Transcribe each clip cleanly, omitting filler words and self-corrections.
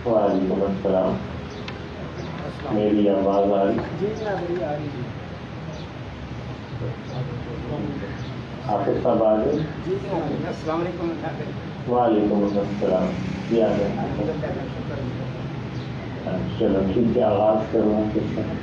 وعلیکم السلام. میری آواز آ رہی؟ جی جناب آ رہی ہے. حافظ صاحب آ گئے؟ جی جناب. السلام علیکم. وعلیکم السلام. کیا ہے؟ چلو ٹھیک ہے، آغاز کروں کس طرح؟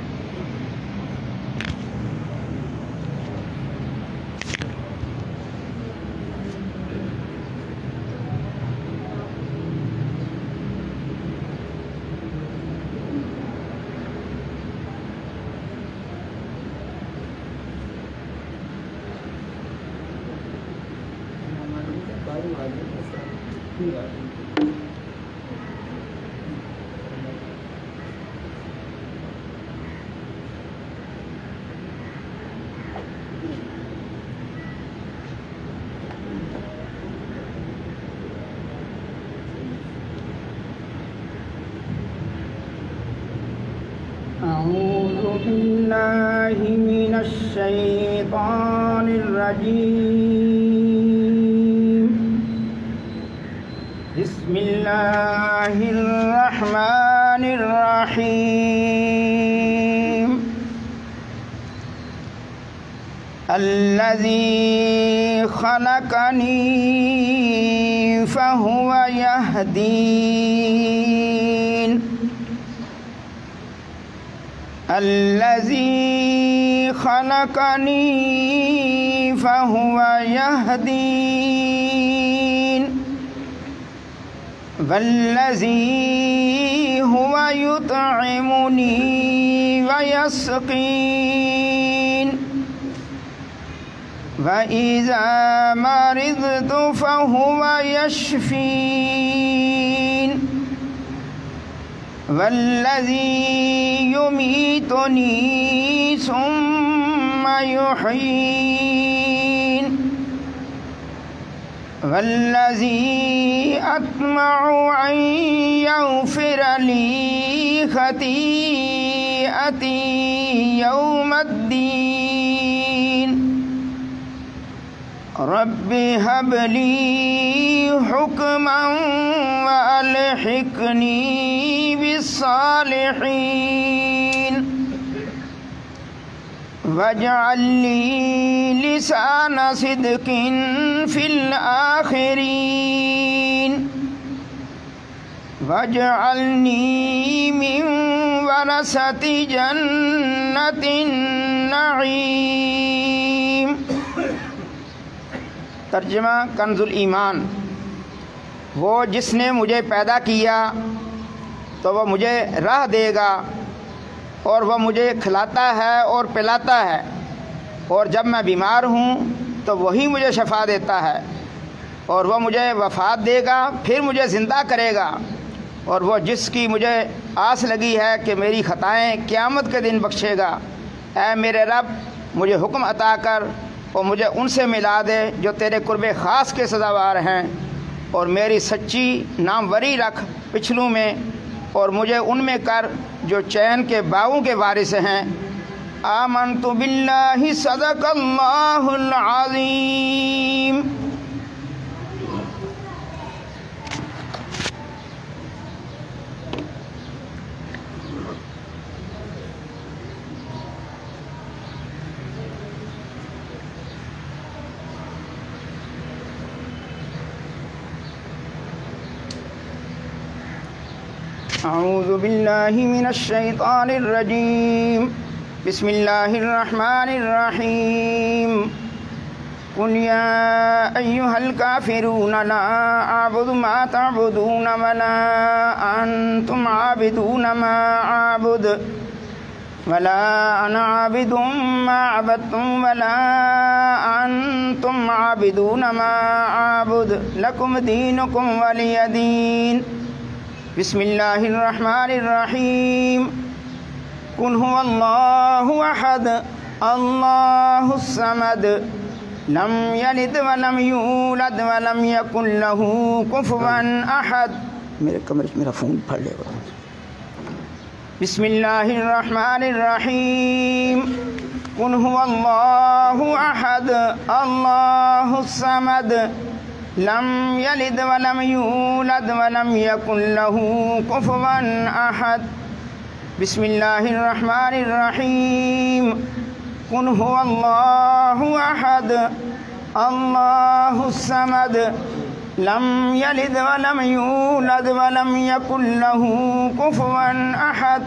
أعوذ بالله من الشيطان الرجيم. بسم الله الرحمن الرحيم. الذي خلقني فهو يهدين. الذي خلقني فهو يهدين. والذي هو يطعمني ويسقين. وإذا مرضت فهو يشفين. والذي يميتني ثم يحيين. والذي أطمع أن يغفر لي خطيئتي يوم الدين. رب هب لي حكما وألحقني بالصالحين. واجعل لي لسان صدق في الآخرين. واجعلني من ورثة جنة النعيم. ترجمہ کنز الایمان. وہ جس نے مجھے پیدا کیا تو وہ مجھے راہ دے گا، اور وہ مجھے کھلاتا ہے اور پلاتا ہے، اور جب میں بیمار ہوں تو وہی مجھے شفا دیتا ہے، اور وہ مجھے وفات دے گا پھر مجھے زندہ کرے گا، اور وہ جس کی مجھے آس لگی ہے کہ میری خطائیں قیامت کے دن بخشے گا. اے میرے رب، مجھے حکم عطا کر اور مجھے ان سے ملا دے جو تیرے قرب خاص کے سزاوار ہیں، اور میری سچی ناموری رکھ پچھلوں میں، اور مجھے ان میں کر جو چین کے باغوں کے وارث ہیں. آمنت باللہ صدق اللہ العظیم. اعوذ باللہ من الشیطان الرجیم. بسم اللہ الرحمن الرحیم. قل یا ایہا الکافرون لا اعبد ما تعبدون ولا انتم عابدون ما اعبد ولا انا عابد ما عبدتم ولا انتم عابدون ما اعبد لکم دینکم ولی دین. بسم اللہ الرحمن الرحیم. قل هو اللہ احد اللہ الصمد لم یلد ولم یولد ولم یکن لہ کفوا احد. میرے کمرے میرا فون پڑھ لے گا. بسم اللہ الرحمن الرحیم. قل هو اللہ احد اللہ الصمد لم یلد ولم یولد ولم یکن لہ کفوا احد. بسم اللہ الرحمن الرحیم. قل هو اللہ احد اللہ الصمد لم یلد ولم یولد ولم یکن لہ کفوا احد.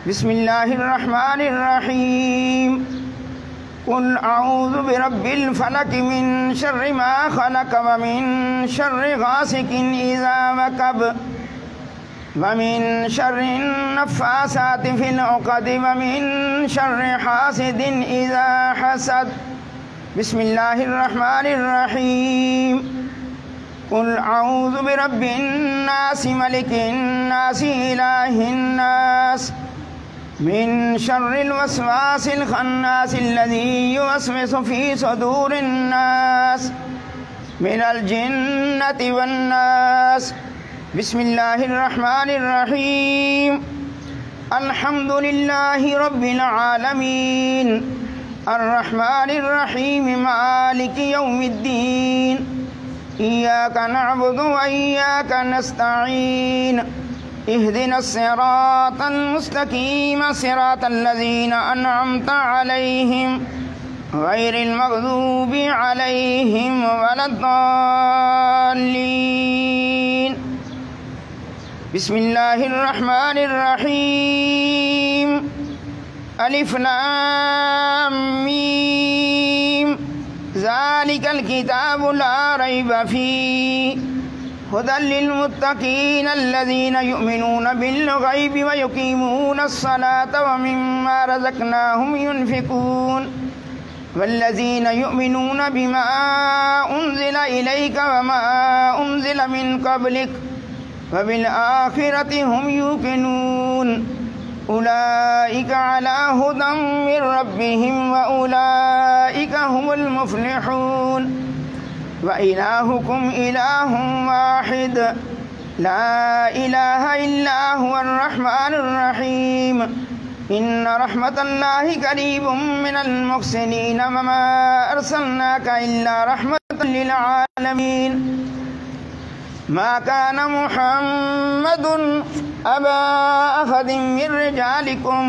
بسم اللہ الرحمن الرحیم. قل اعوذ برب الفلق من شر ما خلق ومن شر غاسق اذا وقب ومن شر النفاثات في العقد ومن شر حاسد اذا حسد. بسم اللہ الرحمن الرحیم. قل اعوذ برب الناس ملک الناس الہ الناس من شر الوسواس الخناس الذي يوسوس في صدور الناس من الجنة والناس. بسم اللہ الرحمن الرحیم. الحمد للہ رب العالمین الرحمن الرحیم مالک یوم الدین. ایاک نعبد و ایاک نستعین. اهدنا الصراط المستقیم صراط الذین انعمت علیہم غیر المغضوب علیہم ولا الضالین. بسم اللہ الرحمن الرحیم. الف لام میم ذالک الکتاب لا ریب فیہ هدى للمتقين الذين يؤمنون بالغيب ويقيمون الصلاة ومما رزقناهم ينفقون والذين يؤمنون بما أنزل إليك وما أنزل من قبلك وبالآخرة هم يوقنون أولئك على هدى من ربهم وأولئك هم المفلحون. وإلهكم إله واحد لا إله إلا هو الرحمن الرحيم. إن رحمة الله قريب من المحسنين وما أرسلناك إلا رحمة للعالمين. ما كان محمد أبا أحد من رجالكم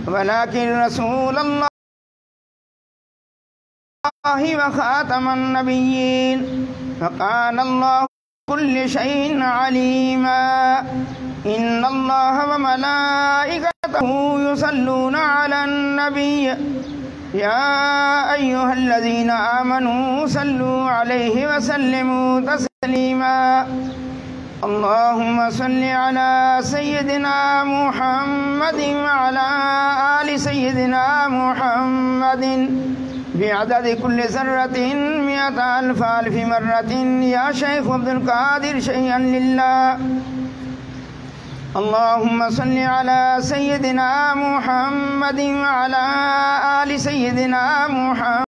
ولكن رسول الله وخاتم النبيين وكان الله كل شيء عليما. إن الله وملائكته يصلون على النبي يا أيها الذين آمنوا صلوا عليه وسلموا تسليما. اللهم صل على سيدنا محمد وعلى آل سيدنا محمد بعدد كل ذرة 100,000 مرة. يا شيخ عبد القادر شيئا لله. اللهم صل على سيدنا محمد وعلى آل سيدنا محمد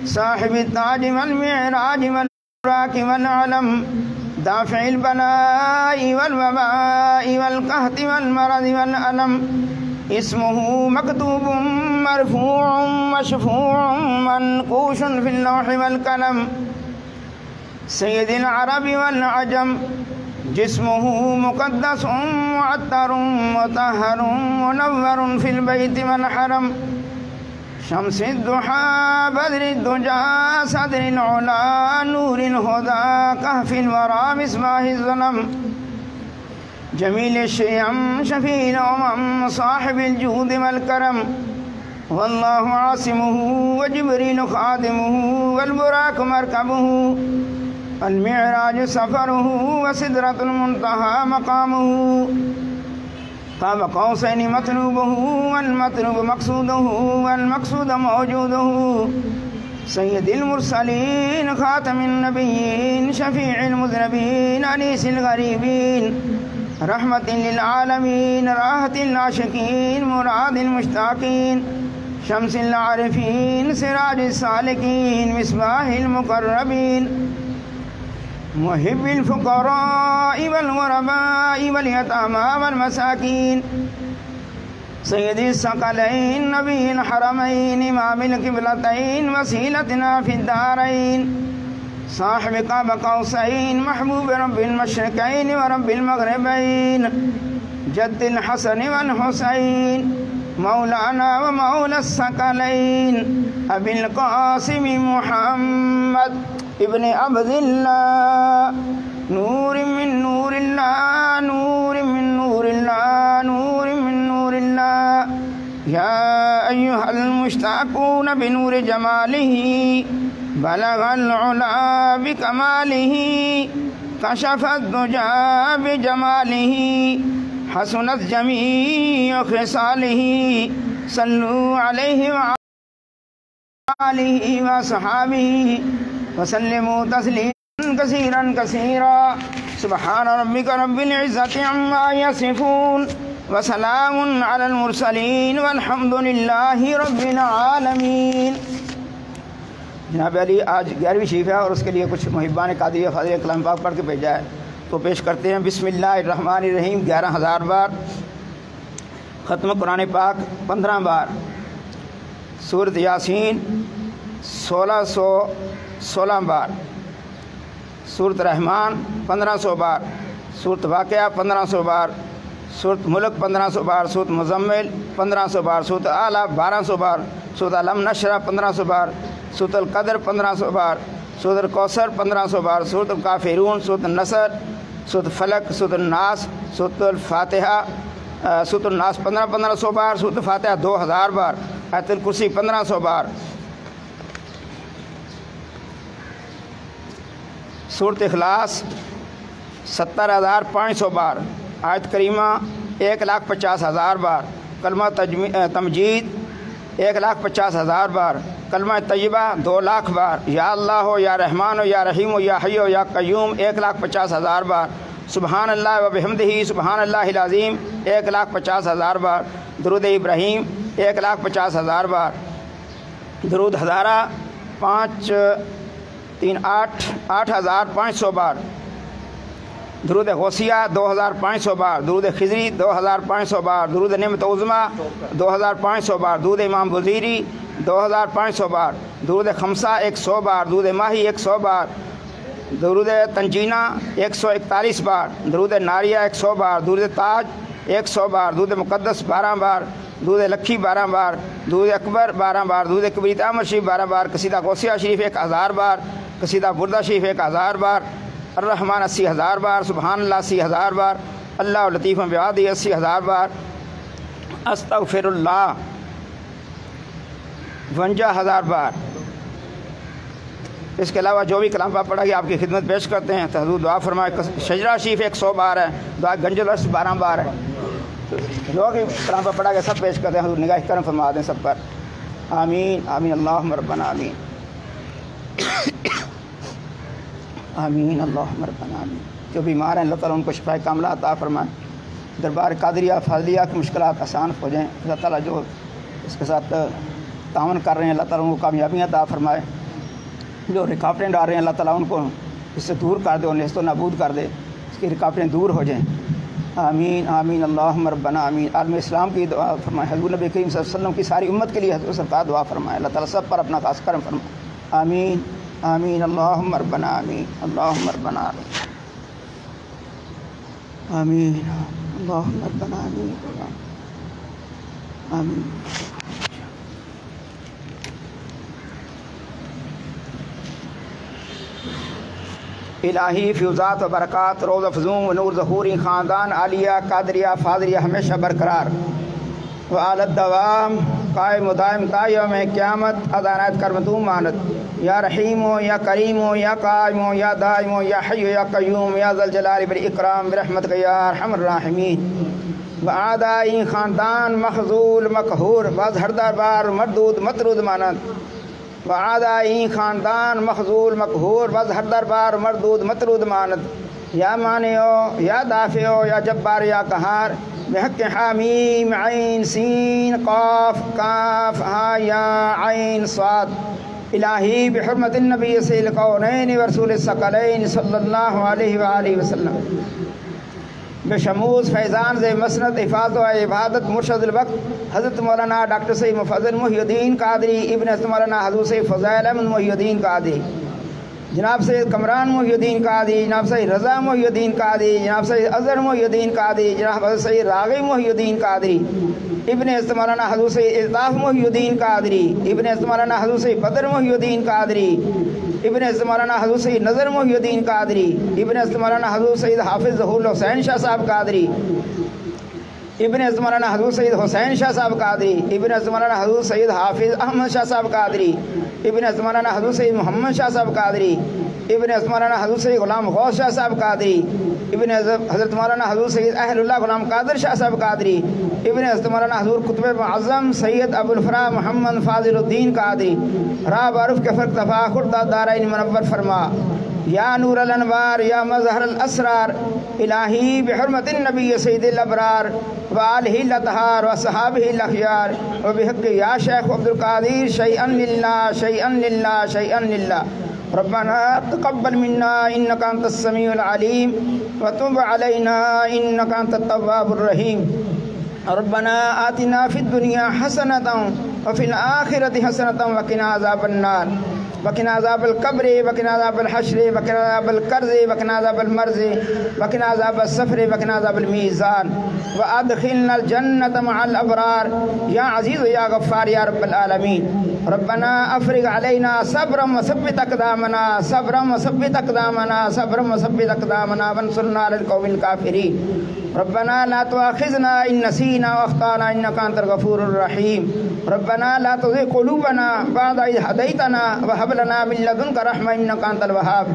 صاحب التاج والمعراج والبراك والعلم دافع البلاء والوباء والقهط والمرض والألم. اسمه مكتوب مرفوع مشفوع منقوش في اللوح والقلم. سيد العرب والعجم جسمه مقدس معطر مطهر منور في البيت والحرم. شمس الضحى بدر الدجى صدر العلا نور الهدى كهف الورى مصباح الظلم. جمیل الشیم شفیع الامم صاحب الجود والکرم. واللہ عاصمہ وجبریل خادمہ والبراق مرکبہ المعراج سفرہ وسدرۃ المنتہى مقامہ. قاب قوسین مطلوبہ والمطلوب مقصودہ والمقصود موجودہ. سید المرسلین خاتم النبیین شفیع المذنبین انیس الغریبین رحمة للعالمين راحة العاشقين مراد المشتاقين شمس العارفين سراج السالكين مصباح المقربين محب الفقراء والغرباء واليتامى والمساكين سيد الثقلين نبي الحرمين إمام القبلتين وسيلتنا في الدارين صاحب قاب قوسين محبوب رب المشرقين ورب المغربين جد الحسن والحسين مولانا ومولى الثقلين أبي القاسم محمد ابن عبد الله نور من نور الله نور من نور الله نور من نور الله يا أيها المشتاقون بنور جماله بلغ العلا بكماله كشف الدجى بجماله حسنت جميع خصاله صلوا عليه وعلى آله وصحابه وسلموا تسليما كثيرا كثيرا سبحان ربك رب العزة عما يصفون وسلام على المرسلين والحمد لله رب العالمین۔ جناب علی آج 11ویں شریف ہے اور اس کے لیے کچھ محبان قادریہ فاضل کلام پاک پڑھ کے بھیجا ہے تو پیش کرتے ہیں۔ بسم اللہ الرحمن الرحیم 11,000 بار، ختم قرآن پاک 15 بار، سورۃ یاسین 1616 بار، سورۃ رحمان 1500 بار، سورۃ واقعہ 1500 بار، سورۃ ملک 1500 بار، سورۃ مزمل 1500 بار، سورۃ اعلیٰ 1200 بار، سورۃ علم نشرہ 1500 بار، سورۃ القدر 1500 بار، سورۃ الکوثر 1500 بار، سورۃ الکافرون، سورۃ النصر، سورۃ فلق، سورۃ الناس، سورۃ الفاتحہ، سورۃ الناس 1500 بار، سورۃ الفاتحہ 2000 بار، آیت الکرسی 1500 بار، سورۃ اخلاص 70,500 بار، آیت کریمہ 1,50,000 بار، کلمہ تمجید 1,50,000 بار، کلمہ طیبہ 2,00,000 بار، یا اللہ ہو یا رحمان ہو یا رحیم ہو یا حی ہو یا قیوم 1,50,000 بار، سبحان اللہ و بحمدہ سبحان اللہ العظیم 1,50,000 بار، درود ابراہیم 1,50,000 بار، درود ہزارہ 5 3 8 8,500 بار، درود غوثیہ 2,500 بار، درود خضری 2,500 بار، درود نعمت عظمیٰ 2,500 بار، درود امام وزیری 2,500 بار، درود خمسہ 100 بار، درود ماہی 100 بار، درود تنجینہ 141 بار، درود ناریہ 100 بار، درود تاج 100 بار، درود مقدس 12 بار، درود لکھی 12 بار، درود اکبر 12 بار، درود کبریت احمد شریف 12 بار، قصیدہ غوثیہ شریف 1000 بار، قصیدہ بردہ شریف 1000 بار، الرحمن 80,000 بار، سبحان اللہ 80,000 بار، اللہ لطیف بعبادہ 80,000 بار، استغفر اللہ 52,000 بار۔ اس کے علاوہ جو بھی کلام پاک پڑھا گیا آپ کی خدمت پیش کرتے ہیں تو حضور دعا فرمائے۔ شجرہ شریف 100 بار ہے، دعا گنج العرش 12 بار ہے، جو بھی کلام پاک پڑھا گیا سب پیش کرتے ہیں، حضور نگاہ کرم فرما دیں سب پر، آمین آمین اللہم ربنا آمین آمین اللہم ربنا آمین۔ جو بیمار ہیں اللہ تعالیٰ ان کو شفاء کاملہ عطا فرمائے، دربار قادریہ فاضلیہ کی مشکلات آسان ہو جائیں، اللہ تعالیٰ جو اس کے ساتھ تعاون کر رہے ہیں اللہ تعالیٰ ان کو کامیابیاں عطا فرمائے، جو رکاوٹیں ڈال رہے ہیں اللہ تعالیٰ ان کو اس سے دور کر دے، اور نیست و نابود کر دے، اس کی رکاوٹیں دور ہو جائیں، آمین آمین اللہم ربنا آمین۔ عالم اسلام کی دعا فرمائے، حضور نبی کریم صلی اللہ علیہ وسلم کی ساری امت کے لیے حضور سرکار دعا فرمائے، اللہ تعالیٰ سب پر اپنا خاص کرم فرمائے، آمین آمین اللہم ربنا آمین اللہم ربنا آمین اللہم ربنا آمین آمین۔ الہی فیوزات و برکات روز افزوں و نور ظہوری خاندان عالیہ قادریہ فاضلیہ ہمیشہ برقرار و اعلی دوام قائم و دائم تا یوم قیامت عنایت کرمتوں مانت، یا رحیم ہو یا کریم ہو یا قائم ہو یا دائم ہو یا حی یا قیوم یا ذا الجلال والاکرام برحمتک یا ارحم الراحمین۔ و اعدائی خاندان مخذول مقہور باز ہر دربار مردود مطرود مانت، و اعدائی خاندان مخذول مقہور باز ہر دربار مردود مطرود مانت، یا مانعو یا دافعو یا جبار یا قہار بحق حامیم عین سین قاف کاف ہا یا عین صاد الہی بحرمت النبی سید الکونین ورسول الثقلین صلی اللہ علیہ وآلہ وسلم بشموز فیضان ز مسند حفاظ و عبادت مرشد الوقت حضرت مولانا ڈاکٹر سید مفضل محی الدین قادری ابن حضرت مولانا حضور سید فضائل احمد محی الدین قادری جناب سید کمران محی الدین قادری جناب سید رضا محی الدین قادری جناب سید اظہر محی الدین قادری جناب حضرت سید راغب محی الدین قادری ابن حضرت مولانا حضور سید الطاف محی الدین قادری ابن حضرت مولانا حضور سید بدر محی الدین قادری ابن حضرت مولانا حضور سید نظر محی الدین قادری ابن حضرت مولانا حضور سید حافظ ظہور الحسین شاہ صاحب قادری ابن حضرت مولانا حضور سید حسین شاہ صاحب قادری ابن حضرت مولانا حضور سید حافظ احمد شاہ صاحب قادری ابن حضرت مولانا حضور سید محمد شاہ صاحب قادری ابن حضرت مولانا حضور سید غلام غوث شاہ صاحب قادری ابن حضرت مولانا حضور سید اہل اللہ غلام قادر شاہ صاحب قادری ابن حضرت مولانا حضور قطب معظم سید ابو الفرا محمد فاضل الدین قادری راہ بعرف کے فرق تفاخر دارین منور فرما یا نور الانوار یا مظہر الاسرار الہی بحرمت النبی سید الابرار وآلہ الاطہار وصحابہ الاخیار وبحق یا شیخ عبد القادر شیئا للہ شیئا للہ شیئا للہ ربنا تقبل منا انك انت السميع العليم وتب علينا انك انت التواب الرحيم ربنا آتنا في الدنيا حسنة وفي الآخرة حسنة وقنا عذاب النار وقنا عذاب القبر وقنا عذاب الحشر وقنا عذاب القرض وقنا عذاب المرض وقنا عذاب السفر وقنا عذاب الميزان وادخلنا الجنة مع الأبرار يا عزيز يا غفار يا رب العالمين ربنا افرغ علينا صبرا وثبت اقدامنا صبرا وثبت اقدامنا صبرا وثبت اقدامنا وانصرنا على القوم الكافرين ربنا لا تؤاخذنا ان نسينا واخطانا انك انت الغفور الرحيم ربنا لا تزغ قلوبنا بعد إذ هديتنا وهب لنا من لدنك رحمة انك انت الوهاب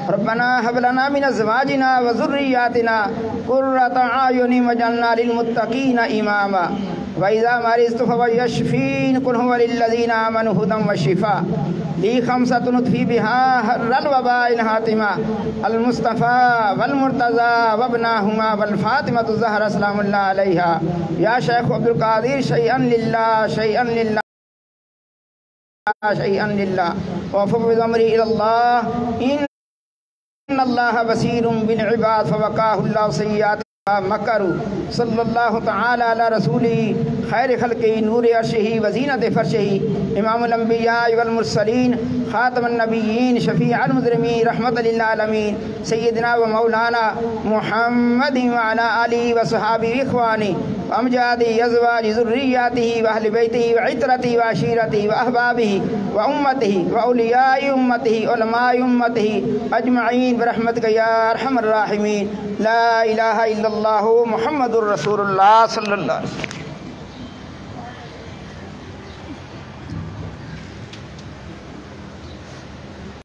ربنا هب لنا من ازواجنا وذرياتنا قرة اعين واجعلنا للمتقين اماما وإذا مرضت فهو يشفين قل هو للذين آمنوا هدى وشفاء لي خمسة نطفي بها هر الوباء الهاتمة المصطفى والمرتضى وابناهما والفاطمة الزهرا سلام الله عليها يا شيخ عبد القادر شيئا لله شيئا لله شيئا لله وفوض أمري إلى الله إن الله بصير بالعباد فوقاه الله سيئات مکروا صلی اللہ تعالی علی رسولی خیر خلقی نور عرشہ وزینت فرشہ امام الانبیاء والمرسلین خاتم النبیین شفیع المذنبین رحمت للعالمین سیدنا و مولانا محمد وعلی آلہ وصحابہ اخوانی وامجاد ازواج ذریاتہ واہل بیتہ وعطرتہ وعشیرتہ واحبابہ وامتہ واولیاء امتہ علماء امتہ اجمعین برحمتک یا ارحم الراحمین لا الہ الا اللہ محمد الرسول اللہ صلی اللہ علیہ وسلم.